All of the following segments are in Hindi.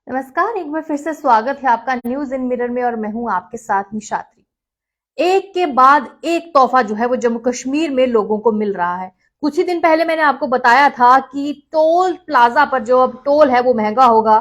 नमस्कार, एक बार फिर से स्वागत है आपका न्यूज इन मिरर में और मैं हूं आपके साथ निशात्री। एक के बाद एक तोहफा जो है वो जम्मू कश्मीर में लोगों को मिल रहा है। कुछ ही दिन पहले मैंने आपको बताया था कि टोल प्लाजा पर जो अब टोल है वो महंगा होगा,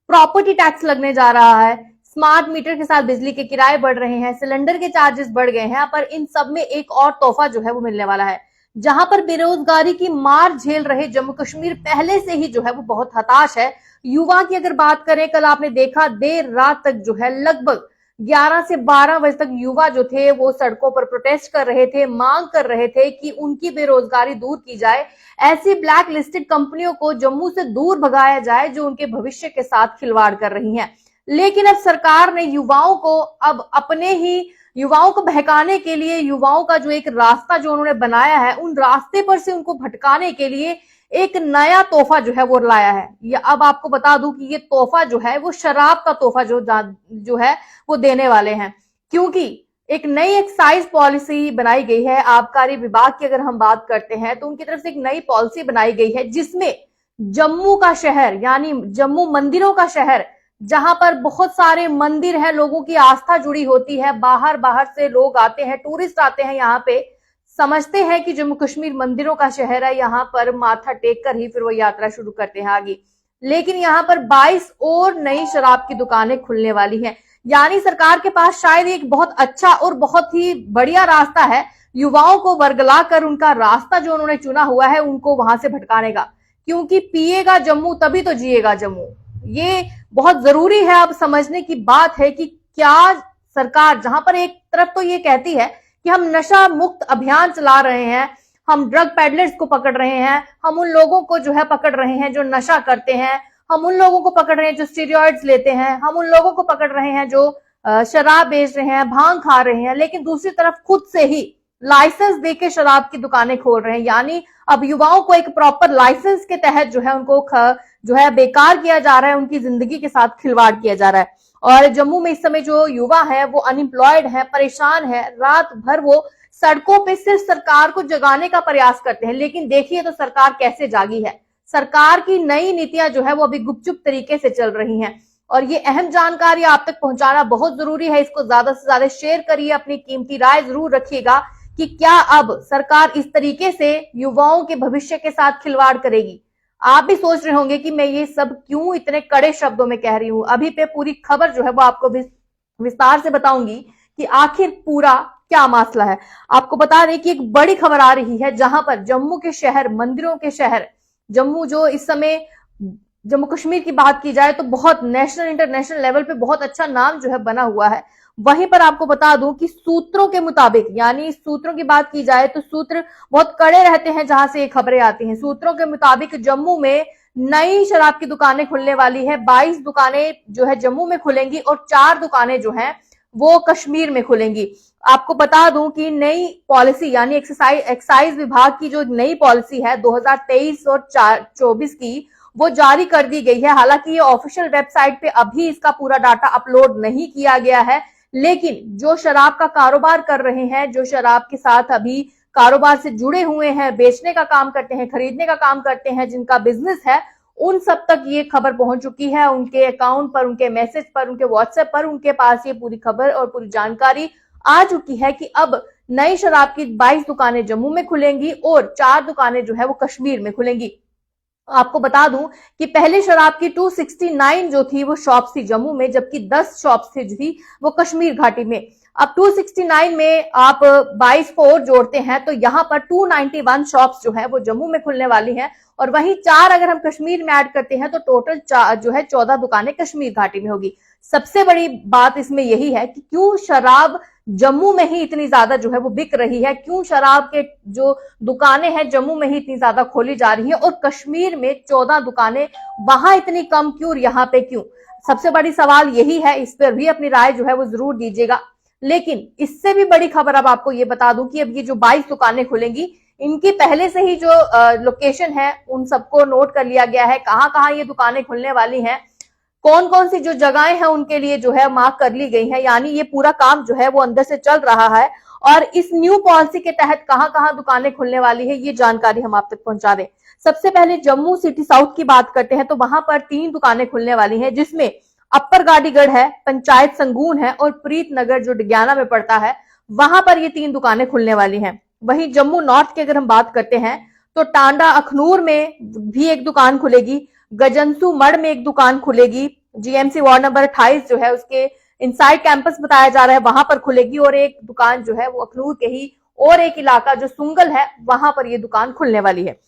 प्रॉपर्टी टैक्स लगने जा रहा है, स्मार्ट मीटर के साथ बिजली के किराए बढ़ रहे हैं, सिलेंडर के चार्जेस बढ़ गए हैं, पर इन सब में एक और तोहफा जो है वो मिलने वाला है। जहां पर बेरोजगारी की मार झेल रहे जम्मू कश्मीर पहले से ही जो है वो बहुत हताश है। युवा की अगर बात करें, कल आपने देखा देर रात तक जो है लगभग 11 से 12 बजे तक युवा जो थे वो सड़कों पर प्रोटेस्ट कर रहे थे, मांग कर रहे थे कि उनकी बेरोजगारी दूर की जाए, ऐसी ब्लैक लिस्टेड कंपनियों को जम्मू से दूर भगाया जाए जो उनके भविष्य के साथ खिलवाड़ कर रही हैं। लेकिन अब सरकार ने युवाओं को अब अपने ही युवाओं को बहकाने के लिए, युवाओं का जो एक रास्ता जो उन्होंने बनाया है उन रास्ते पर से उनको भटकाने के लिए एक नया तोहफा जो है वो लाया है। ये अब आपको बता दूं कि ये तोहफा जो है वो शराब का तोहफा जो है वो देने वाले हैं, क्योंकि एक नई एक्साइज पॉलिसी बनाई गई है। आबकारी विभाग की अगर हम बात करते हैं तो उनकी तरफ से एक नई पॉलिसी बनाई गई है जिसमें जम्मू का शहर यानी जम्मू मंदिरों का शहर, जहां पर बहुत सारे मंदिर है, लोगों की आस्था जुड़ी होती है, बाहर बाहर से लोग आते हैं, टूरिस्ट आते हैं, यहाँ पे समझते हैं कि जम्मू कश्मीर मंदिरों का शहर है, यहाँ पर माथा टेक कर ही फिर वो यात्रा शुरू करते हैं आगे। लेकिन यहाँ पर 22 और नई शराब की दुकानें खुलने वाली हैं। यानी सरकार के पास शायद एक बहुत अच्छा और बहुत ही बढ़िया रास्ता है युवाओं को वर्गला कर उनका रास्ता जो उन्होंने चुना हुआ है उनको वहां से भटकाने का, क्योंकि पिएगा जम्मू तभी तो जिएगा जम्मू। ये बहुत जरूरी है, अब समझने की बात है कि क्या सरकार जहां पर एक तरफ तो ये कहती है कि हम नशा मुक्त अभियान चला रहे हैं, हम ड्रग पेडलर्स को पकड़ रहे हैं, हम उन लोगों को जो है पकड़ रहे हैं जो नशा करते हैं, हम उन लोगों को पकड़ रहे हैं जो स्टीरॉइड्स लेते हैं, हम उन लोगों को पकड़ रहे हैं जो शराब बेच रहे हैं, भांग खा रहे हैं, लेकिन दूसरी तरफ खुद से ही लाइसेंस देके शराब की दुकानें खोल रहे हैं। यानी अब युवाओं को एक प्रॉपर लाइसेंस के तहत जो है उनको जो है बेकार किया जा रहा है, उनकी जिंदगी के साथ खिलवाड़ किया जा रहा है। और जम्मू में इस समय जो युवा है वो अनएम्प्लॉयड है, परेशान है, रात भर वो सड़कों पे सिर्फ सरकार को जगाने का प्रयास करते हैं। लेकिन देखिए तो सरकार कैसे जागी है। सरकार की नई नीतियां जो है वो अभी गुपचुप तरीके से चल रही हैं और ये अहम जानकारी आप तक पहुंचाना बहुत जरूरी है। इसको ज्यादा से ज्यादा शेयर करिए, अपनी कीमती राय जरूर रखिएगा कि क्या अब सरकार इस तरीके से युवाओं के भविष्य के साथ खिलवाड़ करेगी। आप भी सोच रहे होंगे कि मैं ये सब क्यों इतने कड़े शब्दों में कह रही हूं। अभी पे पूरी खबर जो है वो आपको विस्तार से बताऊंगी कि आखिर पूरा क्या मसला है। आपको बता दें कि एक बड़ी खबर आ रही है जहां पर जम्मू के शहर, मंदिरों के शहर, जम्मू जो इस समय जम्मू कश्मीर की बात की जाए तो बहुत नेशनल इंटरनेशनल लेवल पे बहुत अच्छा नाम जो है बना हुआ है। वहीं पर आपको बता दूं कि सूत्रों के मुताबिक, यानी सूत्रों की बात की जाए तो सूत्र बहुत कड़े रहते हैं जहां से ये खबरें आती हैं। सूत्रों के मुताबिक जम्मू में नई शराब की दुकानें खुलने वाली है। 22 दुकानें जो है जम्मू में खुलेंगी और 4 दुकानें जो हैं वो कश्मीर में खुलेंगी। आपको बता दूं कि नई पॉलिसी यानी एक्साइज विभाग की जो नई पॉलिसी है 2023 और 24 की, वो जारी कर दी गई है। हालांकि ये ऑफिशियल वेबसाइट पे अभी इसका पूरा डाटा अपलोड नहीं किया गया है, लेकिन जो शराब का कारोबार कर रहे हैं, जो शराब के साथ अभी कारोबार से जुड़े हुए हैं, बेचने का काम करते हैं, खरीदने का काम करते हैं, जिनका बिजनेस है, उन सब तक ये खबर पहुंच चुकी है। उनके अकाउंट पर, उनके मैसेज पर, उनके व्हाट्सएप पर उनके पास ये पूरी खबर और पूरी जानकारी आ चुकी है कि अब नई शराब की 22 दुकानें जम्मू में खुलेंगी और 4 दुकानें जो है वो कश्मीर में खुलेंगी। आपको बता दूं कि पहले शराब की 269 जो थी वो शॉप्स थी जम्मू में, जबकि 10 शॉप्स थी जो थी वो कश्मीर घाटी में। अब 269 में आप 22 को और जोड़ते हैं तो यहाँ पर 291 शॉप्स जो है वो जम्मू में खुलने वाली हैं और वहीं 4 अगर हम कश्मीर में ऐड करते हैं तो टोटल जो है 14 दुकानें कश्मीर घाटी में होगी। सबसे बड़ी बात इसमें यही है कि क्यों शराब जम्मू में ही इतनी ज्यादा जो है वो बिक रही है, क्यों शराब के जो दुकानें हैं जम्मू में ही इतनी ज्यादा खोली जा रही है और कश्मीर में 14 दुकानें, वहां इतनी कम क्यों, यहाँ पे क्यों। सबसे बड़ी सवाल यही है, इस पर भी अपनी राय जो है वो जरूर दीजिएगा। लेकिन इससे भी बड़ी खबर अब आपको ये बता दूं कि अब ये जो 22 दुकानें खुलेंगी, इनकी पहले से ही जो लोकेशन है उन सबको नोट कर लिया गया है, कहां कहां ये दुकानें खुलने वाली हैं, कौन कौन सी जो जगहें हैं उनके लिए जो है मार्क कर ली गई है। यानी ये पूरा काम जो है वो अंदर से चल रहा है और इस न्यू पॉलिसी के तहत कहां कहां दुकानें खुलने वाली है ये जानकारी हम आप तक पहुंचा दें। सबसे पहले जम्मू सिटी साउथ की बात करते हैं तो वहां पर 3 दुकानें खुलने वाली हैं, जिसमें अप्पर गाड़ीगढ़ है, पंचायत संगून है और प्रीत नगर जो डिग्याना में पड़ता है, वहां पर ये 3 दुकानें खुलने वाली हैं। वहीं जम्मू नॉर्थ की अगर हम बात करते हैं तो टांडा अखनूर में भी एक दुकान खुलेगी, गजनसू मड़ में एक दुकान खुलेगी, जीएमसी वार्ड नंबर 28 जो है उसके इनसाइड कैंपस बताया जा रहा है वहां पर खुलेगी, और एक दुकान जो है वो अखनूर के ही और एक इलाका जो सुंगल है वहां पर ये दुकान खुलने वाली है।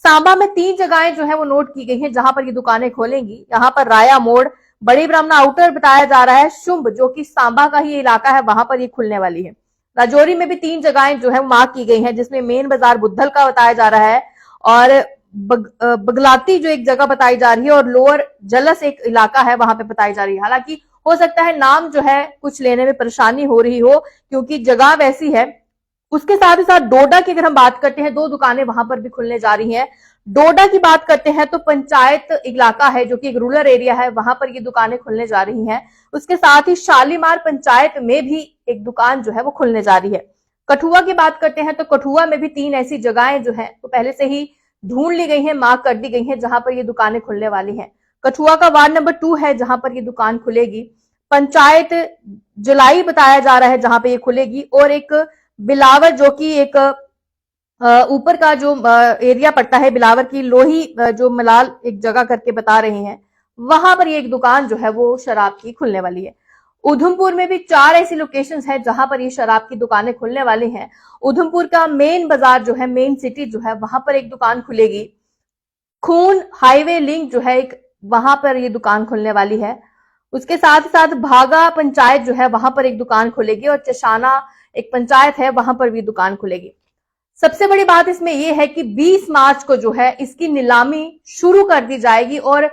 सांबा में 3 जगहें जो है वो नोट की गई हैं जहां पर ये दुकानें खोलेंगी। यहाँ पर राया मोड़, बड़ी ब्राह्मणा आउटर बताया जा रहा है, शुंभ जो कि सांबा का ही इलाका है वहां पर ये खुलने वाली है। राजौरी में भी 3 जगहें जो है मार्क की गई हैं, जिसमें मेन बाजार बुद्धल का बताया जा रहा है और बगलाती जो एक जगह बताई जा रही है और लोअर जलस एक इलाका है वहां पे बताई जा रही है। हालांकि हो सकता है नाम जो है कुछ लेने में परेशानी हो रही हो क्योंकि जगह वैसी है। उसके साथ ही साथ डोडा की अगर हम बात करते हैं 2 दुकानें वहां पर भी खुलने जा रही हैं। डोडा की बात करते हैं तो पंचायत इलाका है जो कि एक रूरल एरिया है, वहां पर ये दुकानें खुलने जा रही हैं। उसके साथ ही शालीमार पंचायत में भी एक दुकान जो है वो खुलने जा रही है। कठुआ की बात करते हैं तो कठुआ में भी 3 ऐसी जगहें जो है वो पहले से ही ढूंढ ली गई हैं, मार्क कर दी गई हैं जहां पर ये दुकानें खुलने वाली हैं। कठुआ का वार्ड नंबर 2 है जहां पर ये दुकान खुलेगी। पंचायत जुलाई बताया जा रहा है जहां पे ये खुलेगी, और एक बिलावर जो कि एक ऊपर का जो एरिया पड़ता है बिलावर की लोही जो मलाल एक जगह करके बता रहे हैं, वहां पर ये एक दुकान जो है वो शराब की खुलने वाली है। उधमपुर में भी 4 ऐसी लोकेशंस हैं जहां पर ये शराब की दुकानें खुलने वाली हैं। उधमपुर का मेन बाजार जो है, मेन सिटी जो है, वहां पर एक दुकान खुलेगी। खून हाईवे लिंक जो है एक, वहां पर ये दुकान खुलने वाली है। उसके साथ साथ भागा पंचायत जो है वहां पर एक दुकान खुलेगी, और चशाना एक पंचायत है वहां पर भी दुकान खुलेगी। सबसे बड़ी बात इसमें यह है कि 20 मार्च को जो है इसकी नीलामी शुरू कर दी जाएगी और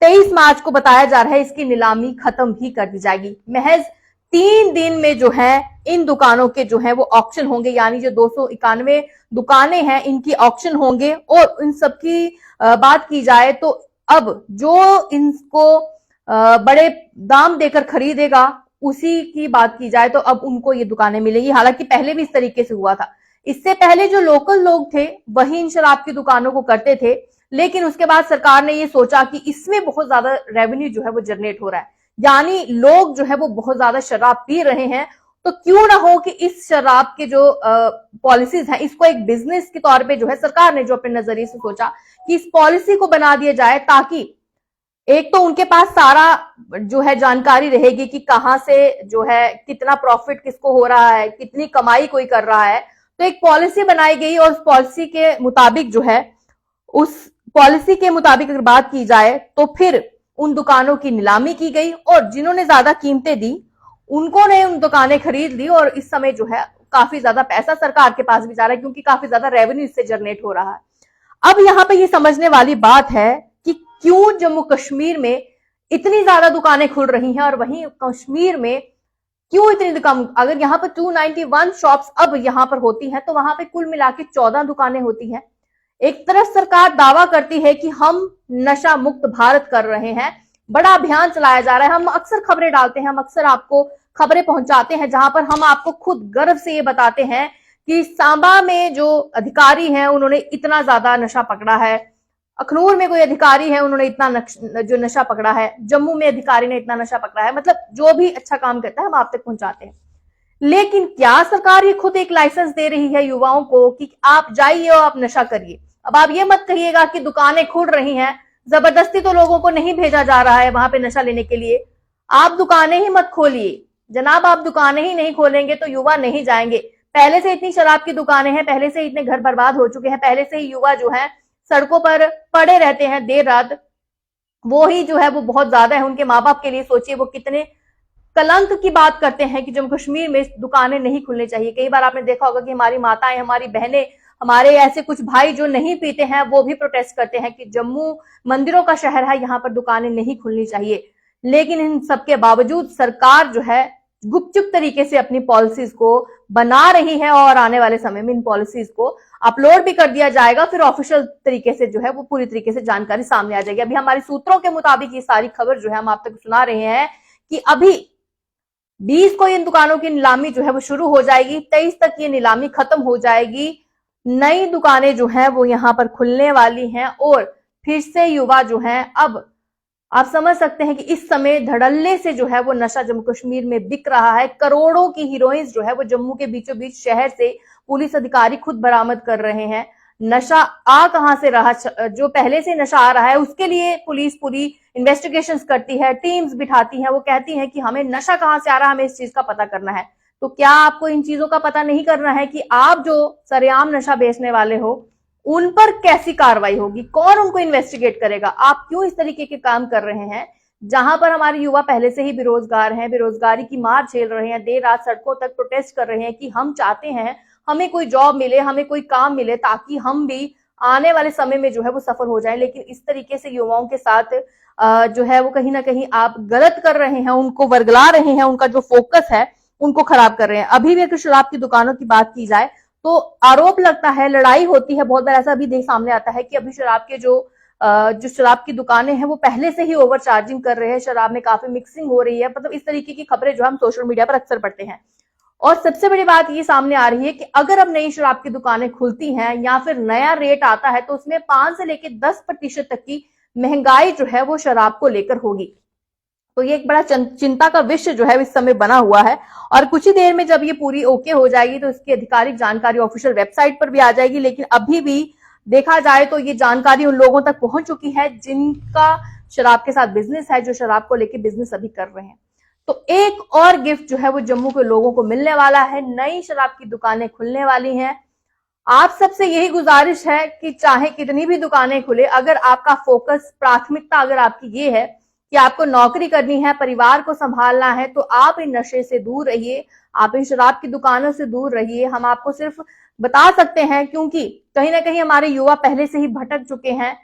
23 मार्च को बताया जा रहा है इसकी नीलामी खत्म भी कर दी जाएगी। महज 3 दिन में जो है इन दुकानों के जो है वो ऑक्शन होंगे, यानी जो 291 दुकानें हैं इनकी ऑक्शन होंगे। और इन सबकी बात की जाए तो अब जो इनको बड़े दाम देकर खरीदेगा उसी की बात की जाए तो अब उनको ये दुकानें मिलेंगी। हालांकि पहले भी इस तरीके से हुआ था, इससे पहले जो लोकल लोग थे वही इन शराब की दुकानों को करते थे, लेकिन उसके बाद सरकार ने ये सोचा कि इसमें बहुत ज्यादा रेवेन्यू जो है वो जनरेट हो रहा है, यानी लोग जो है वो बहुत ज्यादा शराब पी रहे हैं, तो क्यों ना हो कि इस शराब के जो पॉलिसीज हैं इसको एक बिजनेस के तौर पे जो है सरकार ने जो अपने नजरिए से सोचा कि इस पॉलिसी को बना दिया जाए, ताकि एक तो उनके पास सारा जो है जानकारी रहेगी कि कहां से जो है कितना प्रॉफिट किसको हो रहा है, कितनी कमाई कोई कर रहा है। तो एक पॉलिसी बनाई गई और उस पॉलिसी के मुताबिक जो है, उस पॉलिसी के मुताबिक अगर बात की जाए तो फिर उन दुकानों की नीलामी की गई और जिन्होंने ज्यादा कीमतें दी उनको ने उन दुकानें खरीद ली, और इस समय जो है काफी ज्यादा पैसा सरकार के पास भी जा रहा है क्योंकि काफी ज्यादा रेवेन्यू इससे जनरेट हो रहा है। अब यहाँ पे ये समझने वाली बात है कि क्यों जम्मू कश्मीर में इतनी ज्यादा दुकानें खुल रही हैं और वहीं कश्मीर में क्यों इतनी दुकान, अगर यहाँ पर 291 शॉप्स अब यहाँ पर होती हैं तो वहां पे कुल मिला के 14 दुकानें होती हैं। एक तरफ सरकार दावा करती है कि हम नशा मुक्त भारत कर रहे हैं, बड़ा अभियान चलाया जा रहा है, हम अक्सर खबरें डालते हैं, हम अक्सर आपको खबरें पहुंचाते हैं जहां पर हम आपको खुद गर्व से ये बताते हैं कि सांबा में जो अधिकारी हैं उन्होंने इतना ज्यादा नशा पकड़ा है, अखनूर में कोई अधिकारी है उन्होंने इतना जो नशा पकड़ा है, जम्मू में अधिकारी ने इतना नशा पकड़ा है, मतलब जो भी अच्छा काम करता है हम आप तक पहुंचाते हैं। लेकिन क्या सरकार ये खुद एक लाइसेंस दे रही है युवाओं को कि आप जाइए और आप नशा करिए? अब आप ये मत कहिएगा कि दुकानें खुल रही हैं, जबरदस्ती तो लोगों को नहीं भेजा जा रहा है वहां पे नशा लेने के लिए, आप दुकानें ही मत खोलिए जनाब, आप दुकानें ही नहीं खोलेंगे तो युवा नहीं जाएंगे। पहले से इतनी शराब की दुकानें हैं, पहले से इतने घर बर्बाद हो चुके हैं, पहले से ही युवा जो है सड़कों पर पड़े रहते हैं देर रात, वो ही जो है वो बहुत ज्यादा है उनके माँ बाप के लिए। सोचिए वो कितने कलंक की बात करते हैं कि जम्मू कश्मीर में दुकानें नहीं खुलनी चाहिए। कई बार आपने देखा होगा कि हमारी माताएं, हमारी बहनें, हमारे ऐसे कुछ भाई जो नहीं पीते हैं वो भी प्रोटेस्ट करते हैं कि जम्मू मंदिरों का शहर है, यहाँ पर दुकानें नहीं खुलनी चाहिए। लेकिन इन सबके बावजूद सरकार जो है गुपचुप तरीके से अपनी पॉलिसीज को बना रही है और आने वाले समय में इन पॉलिसीज को अपलोड भी कर दिया जाएगा, फिर ऑफिशियल तरीके से जो है वो पूरी तरीके से जानकारी सामने आ जाएगी। अभी हमारे सूत्रों के मुताबिक ये सारी खबर जो है हम आप तक सुना रहे हैं कि अभी 20 को इन दुकानों की नीलामी जो है वो शुरू हो जाएगी, 23 तक ये नीलामी खत्म हो जाएगी। नई दुकानें जो है वो यहाँ पर खुलने वाली हैं और फिर से युवा जो है, अब आप समझ सकते हैं कि इस समय धड़ल्ले से जो है वो नशा जम्मू कश्मीर में बिक रहा है। करोड़ों की हीरोइंस जो है वो जम्मू के बीचों बीच शहर से पुलिस अधिकारी खुद बरामद कर रहे हैं। नशा आ कहां से रहा, जो पहले से नशा आ रहा है उसके लिए पुलिस पूरी इन्वेस्टिगेशंस करती है, टीम्स बिठाती है, वो कहती है कि हमें नशा कहां से आ रहा है, हमें इस चीज का पता करना है। तो क्या आपको इन चीजों का पता नहीं करना है कि आप जो सरेआम नशा बेचने वाले हो उन पर कैसी कार्रवाई होगी, कौन उनको इन्वेस्टिगेट करेगा, आप क्यों इस तरीके के काम कर रहे हैं। जहां पर हमारे युवा पहले से ही बेरोजगार हैं, बेरोजगारी की मार झेल रहे हैं, देर रात सड़कों तक प्रोटेस्ट कर रहे हैं कि हम चाहते हैं हमें कोई जॉब मिले, हमें कोई काम मिले ताकि हम भी आने वाले समय में जो है वो सफल हो जाए। लेकिन इस तरीके से युवाओं के साथ जो है वो कहीं ना कहीं आप गलत कर रहे हैं, उनको वर्गला रहे हैं, उनका जो फोकस है उनको खराब कर रहे हैं। अभी भी अगर शराब की दुकानों की बात की जाए तो आरोप लगता है, लड़ाई होती है, बहुत बार ऐसा भी देख सामने आता है कि अभी शराब के जो शराब की दुकानें हैं वो पहले से ही ओवर चार्जिंग कर रहे हैं, शराब में काफी मिक्सिंग हो रही है, मतलब इस तरीके की खबरें जो हम सोशल मीडिया पर अक्सर पढ़ते हैं। और सबसे बड़ी बात ये सामने आ रही है कि अगर अब नई शराब की दुकानें खुलती हैं या फिर नया रेट आता है तो उसमें 5 से लेकर 10% तक की महंगाई जो है वो शराब को लेकर होगी। तो ये एक बड़ा चिंता का विषय जो है इस समय बना हुआ है और कुछ ही देर में जब ये पूरी ओके हो जाएगी तो इसकी आधिकारिक जानकारी ऑफिशियल वेबसाइट पर भी आ जाएगी। लेकिन अभी भी देखा जाए तो ये जानकारी उन लोगों तक पहुंच चुकी है जिनका शराब के साथ बिजनेस है, जो शराब को लेकर बिजनेस अभी कर रहे हैं। तो एक और गिफ्ट जो है वो जम्मू के लोगों को मिलने वाला है, नई शराब की दुकानें खुलने वाली हैं। आप सबसे यही गुजारिश है कि चाहे कितनी भी दुकानें खुले, अगर आपका फोकस, प्राथमिकता अगर आपकी ये है कि आपको नौकरी करनी है, परिवार को संभालना है, तो आप इन नशे से दूर रहिए, आप इन शराब की दुकानों से दूर रहिए। हम आपको सिर्फ बता सकते हैं क्योंकि कहीं ना कहीं हमारे युवा पहले से ही भटक चुके हैं,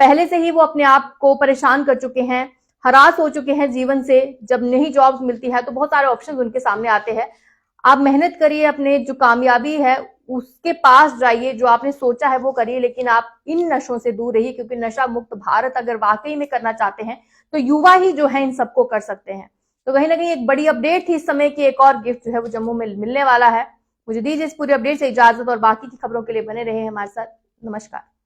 पहले से ही वो अपने आप को परेशान कर चुके हैं, हरास हो चुके हैं जीवन से। जब नई जॉब्स मिलती है तो बहुत सारे ऑप्शन उनके सामने आते हैं। आप मेहनत करिए, अपने जो कामयाबी है उसके पास जाइए, जो आपने सोचा है वो करिए, लेकिन आप इन नशों से दूर रहिए क्योंकि नशा मुक्त भारत अगर वाकई में करना चाहते हैं तो युवा ही जो है इन सबको कर सकते हैं। तो कहीं ना कहीं एक बड़ी अपडेट थी इस समय की, एक और गिफ्ट जो है वो जम्मू में मिलने वाला है। मुझे दीजिए इस पूरी अपडेट से इजाजत और बाकी की खबरों के लिए बने रहे हमारे साथ। नमस्कार।